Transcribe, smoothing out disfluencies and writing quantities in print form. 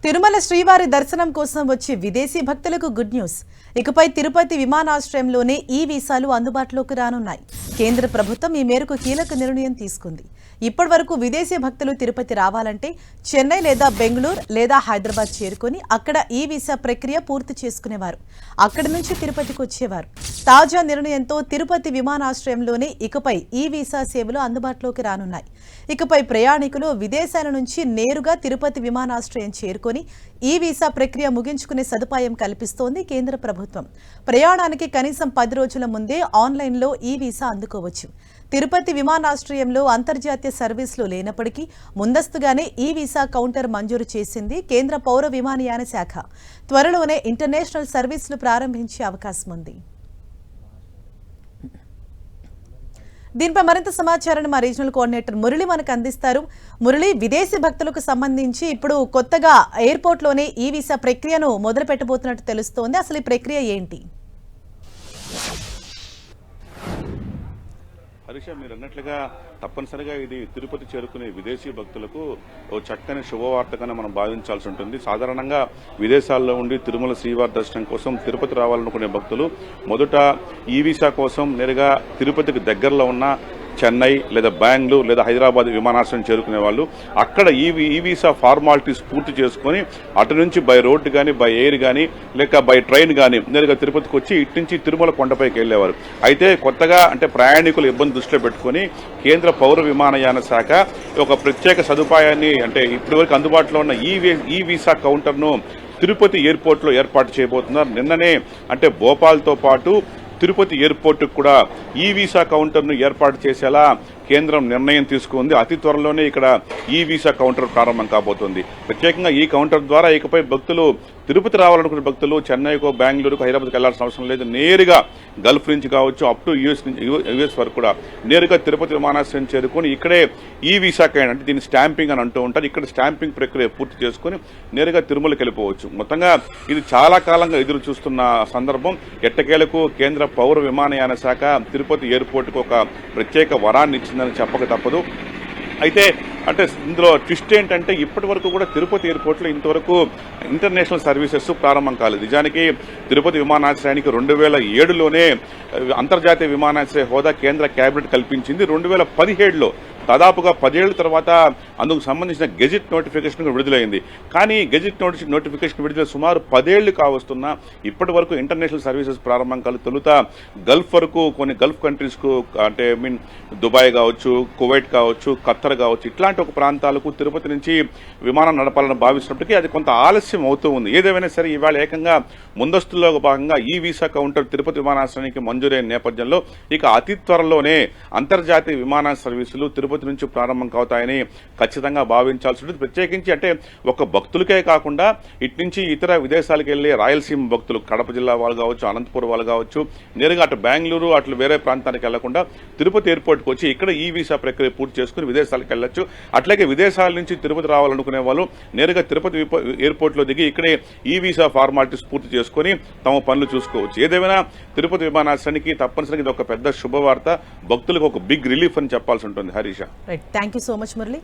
తిరుమల శ్రీవారి దర్శనం కోసం వచ్చే విదేశీ భక్తులకు గుడ్ న్యూస్. ఇకపై తిరుపతి విమానాశ్రయంలోనే ఈ వీసాలు అందుబాటులోకి రానున్నాయి. కేంద్ర ప్రభుత్వం ఈ మేరకు కీలక నిర్ణయం తీసుకుంది. ఇప్పటివరకు విదేశీ భక్తులు తిరుపతి రావాలంటే చెన్నై లేదా బెంగళూరు లేదా హైదరాబాద్ చేరుకొని అక్కడ ఈ వీసా ప్రక్రియ పూర్తి చేసుకునేవారు. అక్కడి నుంచి తిరుపతికి వచ్చేవారు. తాజా నిర్ణయంతో తిరుపతి విమానాశ్రయంలోనే ఇకపై ఈ వీసా సేవలు అందుబాటులోకి రానున్నాయి. ఇకపై ప్రయాణికులు విదేశాల నుంచి నేరుగా తిరుపతి విమానాశ్రయం చేరుకొని ఈ వీసా ప్రక్రియ ముగించుకునే సదుపాయం కల్పిస్తోంది కేంద్ర ప్రభుత్వం. ప్రయాణానికి కనీసం 10 రోజుల ముందే ఆన్లైన్లో ఈ వీసా అందుకోవచ్చు. తిరుపతి విమానాశ్రయంలో అంతర్జాతీయ సర్వీసులు లేనప్పటికీ ముందస్తుగానే ఈ వీసా కౌంటర్ మంజూరు చేసింది కేంద్ర పౌర విమానయాన శాఖ. త్వరలోనే ఇంటర్నేషనల్ సర్వీసులు ప్రారంభించే అవకాశం ఉంది. దీనిపై మరింత సమాచారాన్ని మా రీజనల్ కోఆర్డినేటర్ మురళి మనకు అందిస్తారు. మురళి, విదేశీ భక్తులకు సంబంధించి ఇప్పుడు కొత్తగా ఎయిర్పోర్ట్లోనే ఈ వీసా ప్రక్రియను మొదలు పెట్టబోతున్నట్టు తెలుస్తోంది. అసలు ఈ ప్రక్రియ ఏంటి? హరీష, మీరు అన్నట్లుగా తప్పనిసరిగా ఇది తిరుపతి చేరుకునే విదేశీ భక్తులకు ఓ చక్కని శుభవార్తగానే మనం భావించాల్సి ఉంటుంది. సాధారణంగా విదేశాల్లో ఉండి తిరుమల శ్రీవారి దర్శనం కోసం తిరుపతి రావాలనుకునే భక్తులు మొదట ఈ వీసా కోసం నేరుగా తిరుపతికి దగ్గరలో ఉన్న చెన్నై లేదా బెంగళూరు లేదా హైదరాబాద్ విమానాశ్రయం చేరుకునే వాళ్ళు అక్కడ ఈ వీసా ఫార్మాలిటీస్ పూర్తి చేసుకుని అటు నుంచి బై రోడ్డు కానీ బై ఎయిర్ కానీ లేక బై ట్రైన్ కానీ నేరుగా తిరుపతికి వచ్చి ఇటు నుంచి తిరుమల కొండపైకి వెళ్లేవారు. అయితే కొత్తగా అంటే ప్రయాణికుల ఇబ్బంది దృష్టిలో పెట్టుకుని కేంద్ర పౌర విమానయాన శాఖ ఒక ప్రత్యేక సదుపాయాన్ని అంటే ఇప్పటివరకు అందుబాటులో ఉన్న ఈ వీసా కౌంటర్ను తిరుపతి ఎయిర్పోర్ట్లో ఏర్పాటు చేయబోతున్నారు. నిన్ననే అంటే భోపాల్తో పాటు తిరుపతి ఎయిర్పోర్టుకు కూడా ఈ వీసా కౌంటర్ను ఏర్పాటు చేసేలా కేంద్రం నిర్ణయం తీసుకుంది. అతి త్వరలోనే ఇక్కడ ఈ వీసా కౌంటర్ ప్రారంభం కాబోతుంది. ప్రత్యేకంగా ఈ కౌంటర్ ద్వారా ఇకపై భక్తులు తిరుపతి రావాలనుకునే భక్తులు చెన్నైకో బెంగళూరుకు హైదరాబాద్కి వెళ్లాల్సిన అవసరం లేదు. నేరుగా గల్ఫ్ నుంచి కావచ్చు అప్ టు యుఎస్ వరకు కూడా నేరుగా తిరుపతి విమానాశ్రయం చేరుకొని ఇక్కడే ఈ వీసా కైనా అంటే దీన్ని స్టాంపింగ్ అని అంటూ ఉంటారు. ఇక్కడ స్టాంపింగ్ ప్రక్రియ పూర్తి చేసుకుని నేరుగా తిరుమలకి వెళ్ళిపోవచ్చు. మొత్తంగా ఇది చాలా కాలంగా ఎదురు చూస్తున్న సందర్భం. ఎట్టకేలకు కేంద్ర పౌర విమానయాన శాఖ తిరుపతి ఎయిర్పోర్టుకు ఒక ప్రత్యేక వరాన్ని ఇచ్చిందని చెప్పక తప్పదు. అయితే అంటే ఇందులో ట్విస్ట్ ఏంటంటే ఇప్పటి వరకు కూడా తిరుపతి ఎయిర్పోర్ట్లో ఇంతవరకు ఇంటర్నేషనల్ సర్వీసెస్ ప్రారంభం కాలేదు. నిజానికి తిరుపతి విమానాశ్రయానికి 2007లోనే అంతర్జాతీయ విమానాశ్రయ హోదా కేంద్ర కేబినెట్ కల్పించింది. 2017లో దాదాపుగా 10 ఏళ్ల తర్వాత అందుకు సంబంధించిన గెజిట్ నోటిఫికేషన్ విడుదలైంది. కానీ గెజిట్ నోటిఫికేషన్ విడుదల సుమారు 10 ఏళ్లు కావస్తున్నా ఇప్పటి వరకు ఇంటర్నేషనల్ సర్వీసెస్ ప్రారంభం కాలేదు. తొలుత గల్ఫ్ వరకు కొన్ని గల్ఫ్ కంట్రీస్కు అంటే దుబాయ్ కావచ్చు, కువైట్ కావచ్చు, ఖత్తర్ కావచ్చు ఇట్లాంటి ఒక ప్రాంతాలకు తిరుపతి నుంచి విమానం నడపాలని భావిస్తున్నప్పటికీ అది కొంత ఆలస్యం అవుతూ ఉంది. ఏదేమైనా సరే ఇవాళ ఏకంగా ముందస్తులో భాగంగా ఈ వీసా కౌంటర్ తిరుపతి విమానాశ్రయానికి మంజూరైన నేపథ్యంలో ఇక అతి త్వరలోనే అంతర్జాతీయ విమాన సర్వీసులు తిరుపతి నుంచి ప్రారంభం అవుతాయని ఖచ్చితంగా భావించాల్సి ఉంటుంది. ప్రత్యేకించి అంటే ఒక భక్తులకే కాకుండా ఇటు నుంచి ఇతర విదేశాలకు వెళ్లే రాయలసీమ భక్తులు కడప జిల్లా వాళ్ళు కావచ్చు, అనంతపురం వాళ్ళు కావచ్చు నేరుగా అటు బెంగళూరు అట్లు వేరే ప్రాంతానికి వెళ్లకుండా తిరుపతి ఎయిర్పోర్ట్కి వచ్చి ఇక్కడ ఈ వీసా ప్రక్రియ పూర్తి చేసుకుని విదేశాలకు వెళ్లొచ్చు. అట్లాగే విదేశాల నుంచి తిరుపతి రావాలనుకునే వాళ్ళు నేరుగా తిరుపతి ఎయిర్పోర్ట్లో దిగి ఇక్కడే ఈ వీసా ఫార్మాలిటీస్ పూర్తి చేసుకుని తమ పనులు చూసుకోవచ్చు. ఏదేమైనా తిరుపతి విమానాశ్రయానికి తప్పనిసరిగా ఇది ఒక పెద్ద శుభవార్త. భక్తులకు ఒక బిగ్ రిలీఫ్ అని చెప్పాల్సి ఉంటుంది. Harisha, thank you so much Murali.